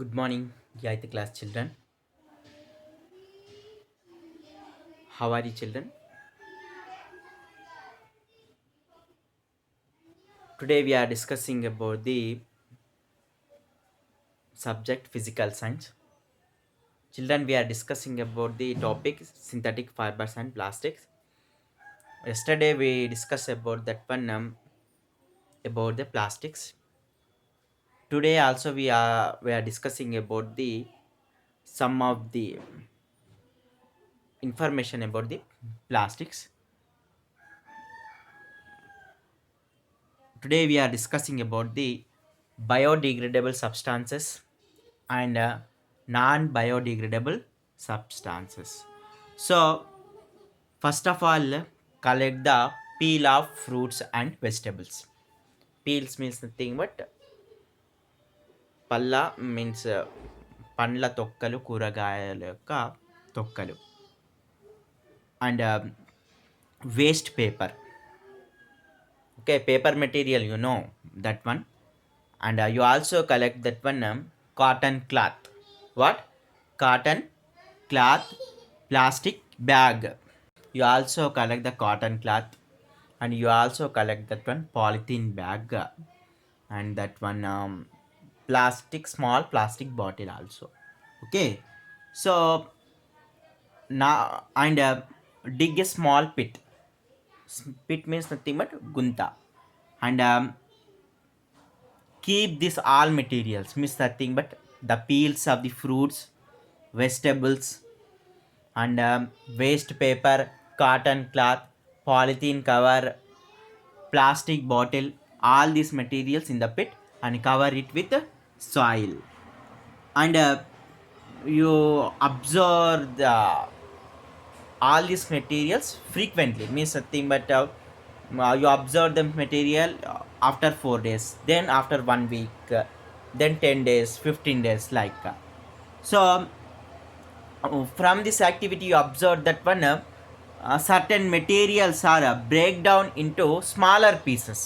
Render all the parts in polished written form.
Good morning, 8th class children. How are you, children? Today we are discussing about the subject physical science. Children, we are discussing about the topic synthetic fibers and plastics. Yesterday we discussed about that one about the plastics. Today also we are discussing about the some of the information about the plastics. Today we are discussing about the biodegradable substances and non-biodegradable substances. So, first of all, collect the peel of fruits and vegetables. Peels means nothing but పళ్ళ means పండ్ల తొక్కలు కూరగాయల యొక్క తొక్కలు and waste paper. Okay, paper material, you know that one. And you also collect that one cotton cloth. What? Cotton cloth, plastic bag. You also collect the cotton cloth, and you also collect that one polythene bag, and that one plastic small plastic bottle also. Okay, so now and dig a small pit. Pit means nothing but gunta, and keep this all materials means nothing but the peels of the fruits, vegetables, and waste paper, cotton cloth, polythene cover, plastic bottle, all these materials in the pit and cover it with soil. And you observe all these materials frequently means nothing but you observe the material after 4 days, then after 1 week, then 10 days, 15 days, like so from this activity you observe that one certain materials are break down into smaller pieces.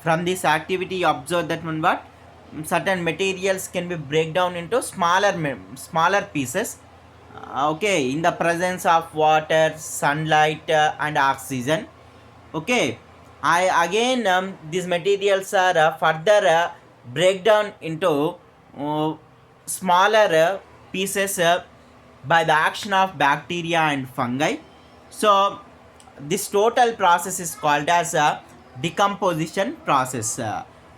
From this activity you observe that one what certain materials can be break down into smaller pieces. Okay, in the presence of water, sunlight, and oxygen. Okay, I again these materials are further break down into uh, smaller pieces by the action of bacteria and fungi. So this total process is called as a decomposition process.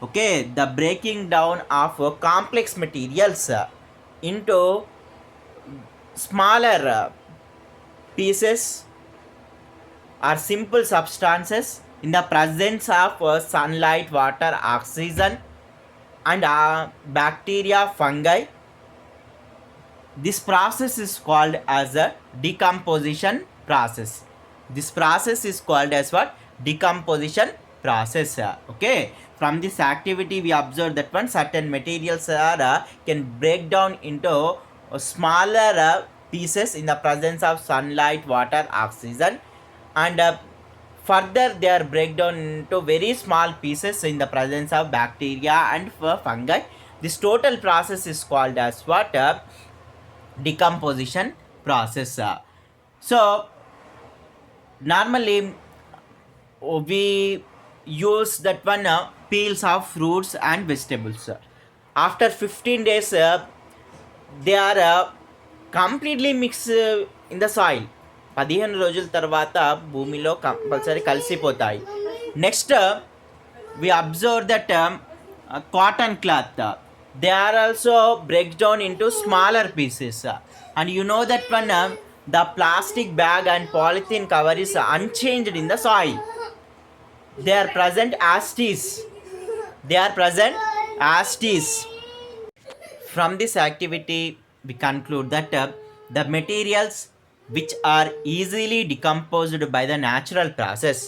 Okay, the breaking down of complex materials into smaller pieces are simple substances in the presence of sunlight, water, oxygen, and bacteria, fungi. This process is called as a decomposition process. This process is called as what? Decomposition process. Okay. From this activity, we observe that one certain materials are can break down into smaller pieces in the presence of sunlight, water, oxygen, and further they are break down into very small pieces in the presence of bacteria and fungi. This total process is called as what? Decomposition process. So normally we use that one peels of fruits and vegetables. After 15 days they are completely mixed in the soil. 15 రోజుల తర్వాత భూమిలో compulsory కలిసిపోతాయి. Next we observe that cotton cloth, they are also break down into smaller pieces. And you know that one the plastic bag and polythene cover is unchanged in the soil. They are present as is. They are present as is. From this activity, we conclude that the materials which are easily decomposed by the natural process.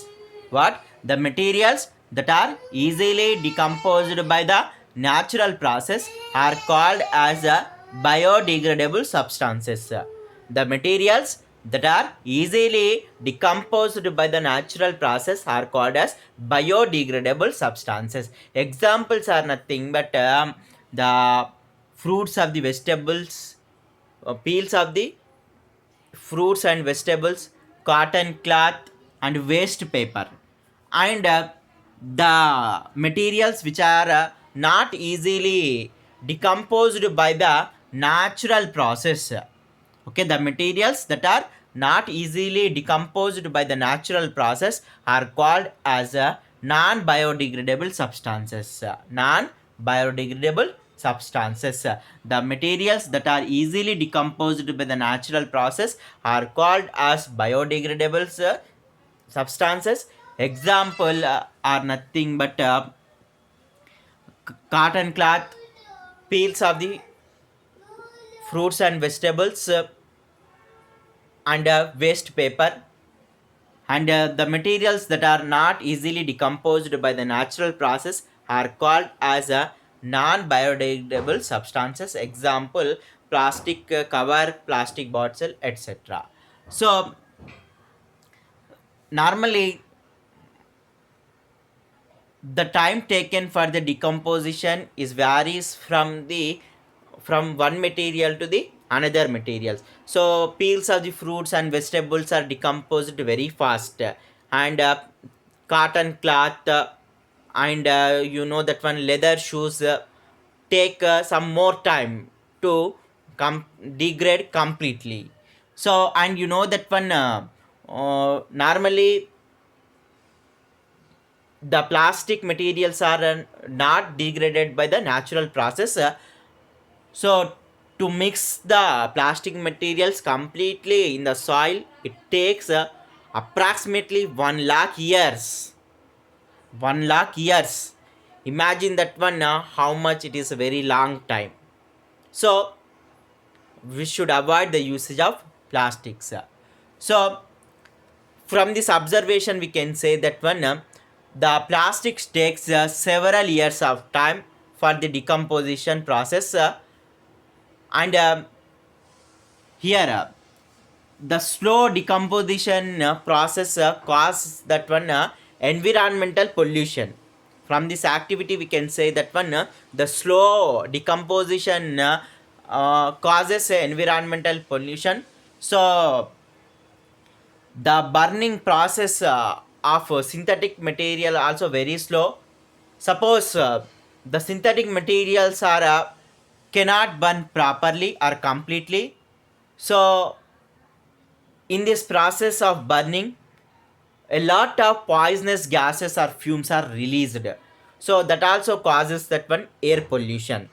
What? The materials that are easily decomposed by the natural process are called as biodegradable substances. The materials that are easily decomposed by the natural process are called as biodegradable substances. Examples are nothing but the fruits of the vegetables, peels of the fruits and vegetables, cotton cloth, and waste paper. And the materials which are not easily decomposed by the natural process. Okay, the materials that are not easily decomposed by the natural process are called as non-biodegradable substances. Non-biodegradable substances. The materials that are easily decomposed by the natural process are called as biodegradable substances. Example are nothing but cotton cloth, peels of the fruits and vegetables, and waste paper. And the materials that are not easily decomposed by the natural process are called as non-biodegradable substances. Example, plastic cover, plastic bottle, etc. So normally the time taken for the decomposition is varies from one material to the another materials. So peels of the fruits and vegetables are decomposed very fast, and cotton cloth, and that one leather shoes take some more time to degrade completely. So, and that one normally the plastic materials are not degraded by the natural process. So to mix the plastic materials completely in the soil, it takes approximately 1 lakh years. 1 lakh years. Imagine that one, how much it is a very long time. So we should avoid the usage of plastics. So from this observation, we can say that one, the plastics takes several years of time for the decomposition process, and here the slow decomposition process causes that one environmental pollution. From this activity, we can say that one, the slow decomposition causes environmental pollution. So the burning process of synthetic material also very slow. Suppose the synthetic materials are cannot burn properly or completely. So in this process of burning, a lot of poisonous gases or fumes are released. So that also causes that one air pollution.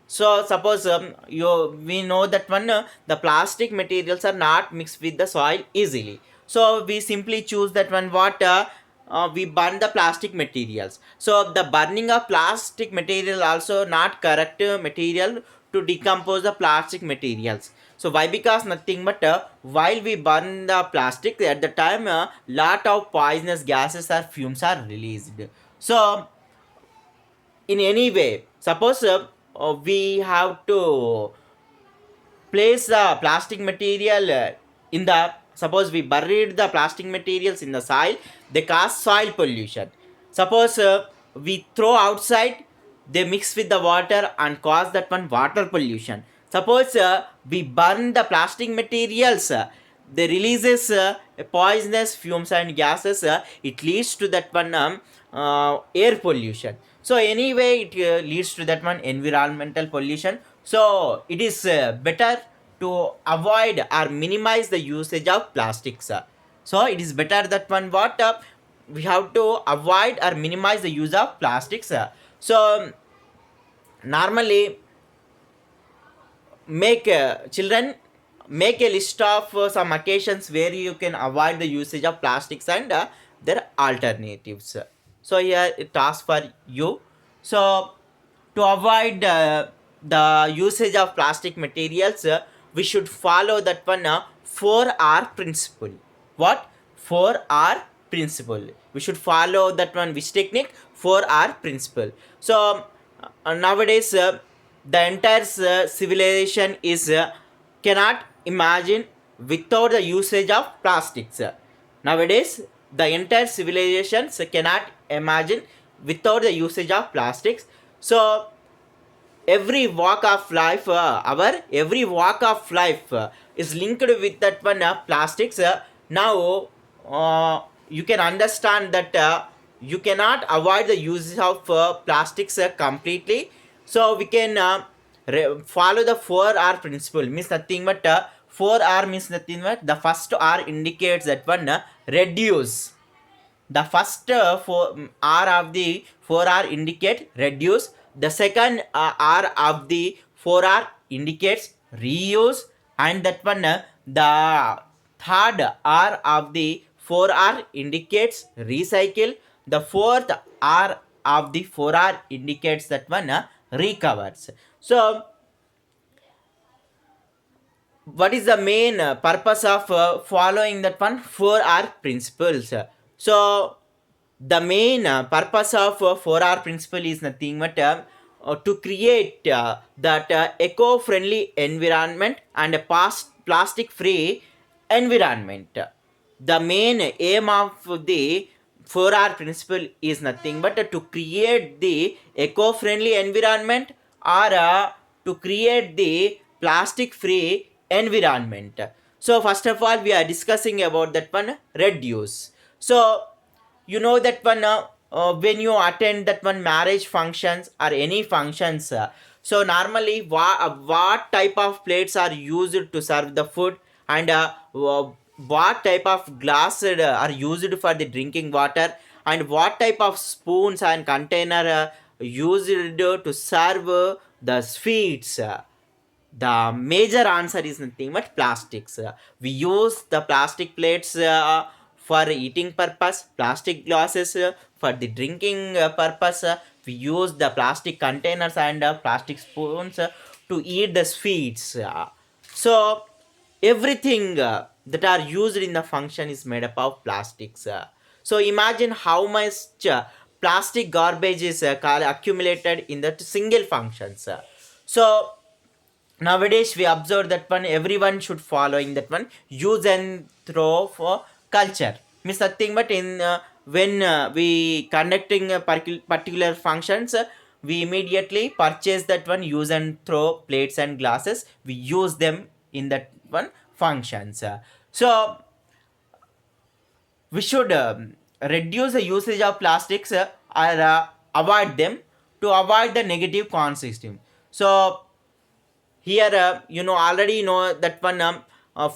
So suppose we know that one, the plastic materials are not mixed with the soil easily. So we simply choose that one, what we burn the plastic materials. So the burning of plastic material also not correct material to decompose the plastic materials. So why? Because nothing but while we burn the plastic, at the time lot of poisonous gases or fumes are released. So in any way, suppose we have to place the plastic material in the, suppose we buried the plastic materials in the soil, they cause soil pollution. Suppose we throw outside, they mix with the water and cause that one water pollution. Suppose we burn the plastic materials, they releases poisonous fumes and gases, it leads to that one air pollution. So anyway, it leads to that one environmental pollution. So it is better to avoid or minimize the usage of plastics. So it is better that one, what we have to avoid or minimize the use of plastics. So normally make children make a list of some occasions where you can avoid the usage of plastics and their alternatives. So here it asks for you. So to avoid the usage of plastic materials, we should follow that one 4R principle. What? 4R principle. We should follow that one, which technique? 4R principle. So nowadays the entire civilization is cannot imagine without the usage of plastics. Nowadays the entire civilization cannot imagine without the usage of plastics. So every walk of life, our every walk of life is linked with that one plastics. Now you can understand that you cannot avoid the use of plastics completely. So we can follow the 4R principle, means nothing but 4R means nothing but the first R indicates that one reduce. The first R of the 4R indicate reduce. The second R of the 4R indicates reuse. And that one, the third R of the 4R indicates recycle. The fourth R of the 4R indicates that one recovers. So what is the main purpose of following that one 4R principles? So the main purpose of 4R principle is nothing but to create that eco-friendly environment and a plastic-free environment. The main aim of the 4R principle is nothing but to create the eco-friendly environment, or to create the plastic-free environment. So first of all, we are discussing about that one reduce. So you know that one when you attend that one marriage functions or any functions, so normally what type of plates are used to serve the food, and what type of glass are used for the drinking water, and what type of spoons and container used to serve the sweets. The major answer is nothing but plastics. We use the plastic plates for eating purpose, plastic glasses for the drinking purpose. We use the plastic containers and plastic spoons to eat the sweets. So everything that are used in the function is made up of plastics. So imagine how much plastic garbage is accumulated in that single functions. So nowadays we observe that one everyone should follow in that one use and throw for culture, means nothing but in when we conducting a particular functions, we immediately purchase that one use and throw plates and glasses, we use them in that one functions. So we should reduce the usage of plastics, or avoid them to avoid the negative consequences. So here already know that one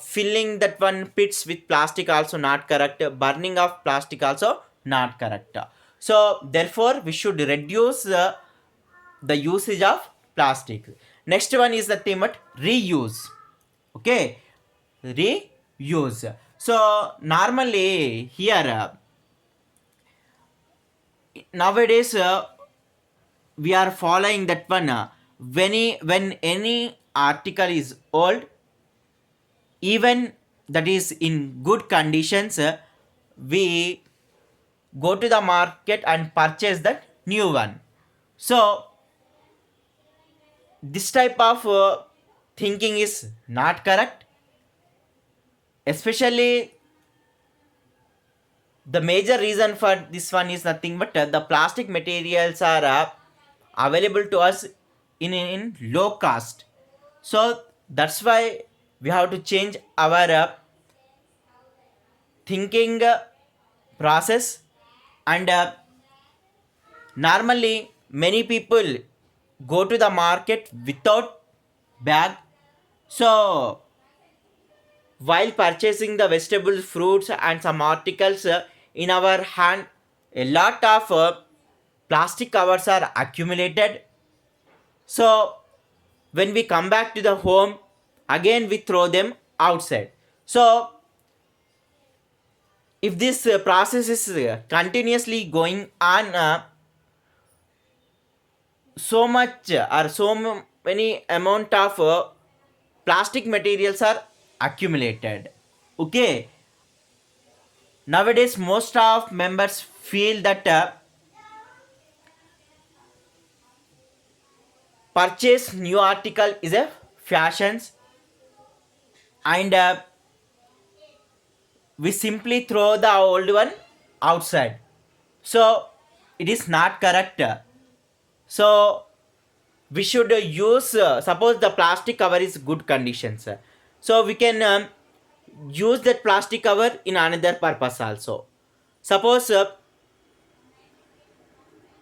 filling that one pits with plastic also not correct, burning of plastic also not correct. So therefore we should reduce the usage of plastic. Next one is the theme at reuse. Okay, reuse. So normally here nowadays we are following that one when any article is old, even that is in good conditions, we go to the market and purchase the new one. So this type of thinking is not correct, especially the major reason for this one is nothing but the plastic materials are available to us in low cost. So that's why we have to change our thinking process. And normally many people go to the market without bag. So while purchasing the vegetables, fruits and some articles in our hand, a lot of plastic covers are accumulated. So when we come back to the home, again we throw them outside. So if this process is continuously going on, so much or many amount of plastic materials are accumulated. Okay, nowadays most of members feel that purchase new article is a fashions, and we simply throw the old one outside. So it is not correct. So we should use, suppose the plastic cover is good conditions, so we can use that plastic cover in another purpose also. Suppose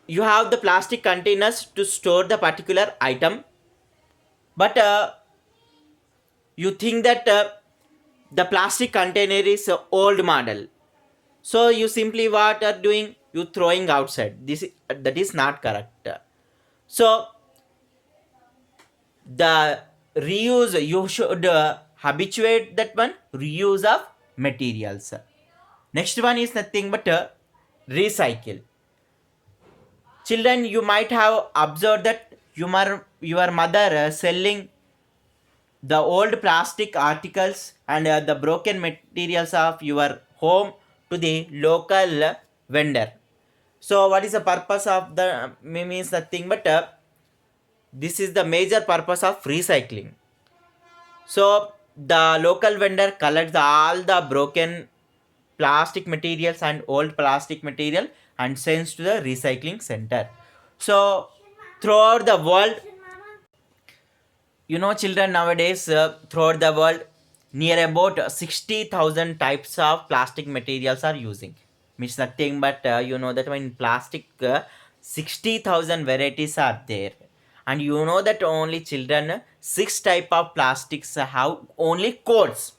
you have the plastic containers to store the particular item, but you think that the plastic container is old model, so you simply what are doing, you throwing outside. That is not correct. So the reuse, you should habituate that one reuse of materials. Next one is nothing but recycle. Children, you might have observed that your mother selling the old plastic articles and the broken materials of your home to the local vendor. So what is the purpose of the means nothing but this is the major purpose of recycling. So the local vendor collects all the broken plastic materials and old plastic material and sends to the recycling center. So throughout the world, children nowadays, throughout the world, near about 60,000 types of plastic materials are using. Means nothing but that when plastic 60,000 varieties are there, and that only children, six type of plastics have only codes.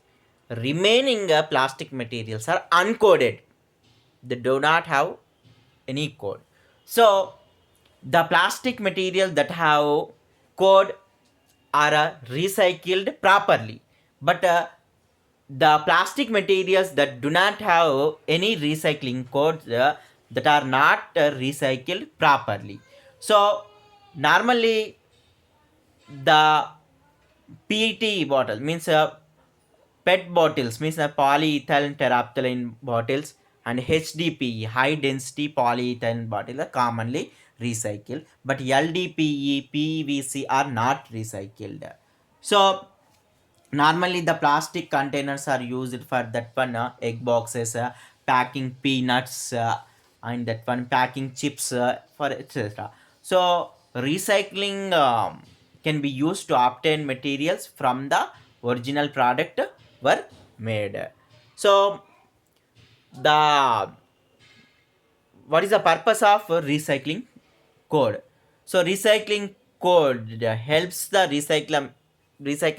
Remaining plastic materials are uncoded. They do not have any code. So the plastic material that have code are recycled properly, but the plastic materials that do not have any recycling codes, that are not recycled properly. So normally the PET bottle means PET bottles, means polyethylene terephthalate bottles, and HDPE, high density polyethylene bottles, are commonly recycled, but LDPE, PVC are not recycled. So normally the plastic containers are used for that one egg boxes, packing peanuts, and that one packing chips, for etc. So recycling can be used to obtain materials from the original product were made. So the what is the purpose of recycling code? So recycling code helps the recycle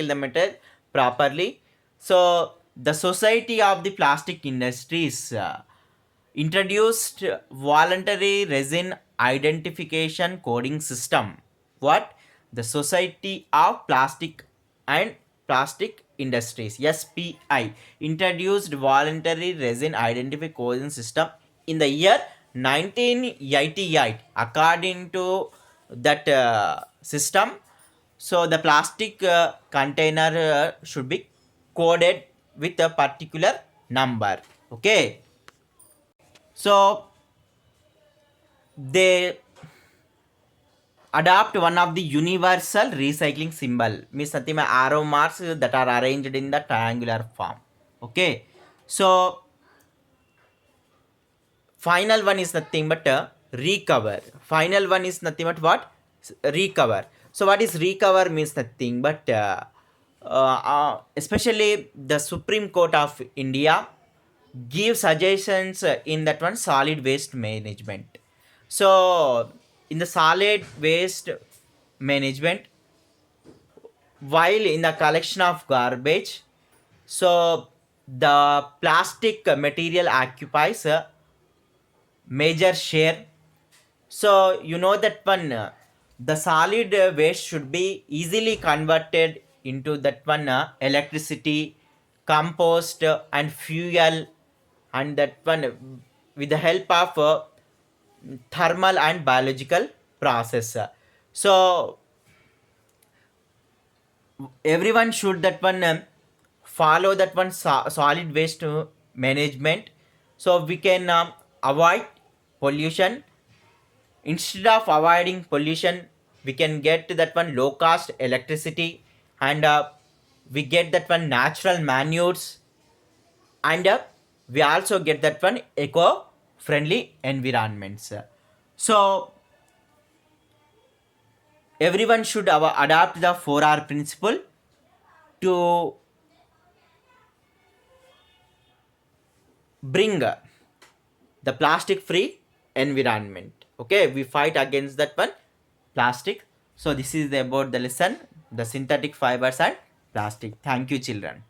the material properly. So the Society of the Plastic Industries introduced voluntary resin identification coding system. What? The Society of Plastic and Plastic Industries, SPI, introduced voluntary resin identification coding system in the year 1988. According to that system, so the plastic container should be coded with a particular number. Okay, so they adopt one of the universal recycling symbol, means nothing but arrow marks that are arranged in the triangular form. Okay, so final one is nothing but recover. Final one is nothing but what? Recover. So what is recover means nothing but especially the Supreme Court of India give suggestions in that one solid waste management. So in the solid waste management, while in the collection of garbage, so the plastic material occupies a major share. So that one the solid waste should be easily converted into that one electricity, compost, and fuel, and that one with the help of thermal and biological process. So everyone should that one follow that one solid waste management, so we can avoid pollution. Instead of avoiding pollution, we can get that one low cost electricity, and we get that one natural manures, and we also get that one eco friendly environments. So everyone should adapt the 4R principle to bring the plastic free environment. Okay, we fight against that one, plastic. So this is about the lesson, the synthetic fibers and plastic. Thank you, children.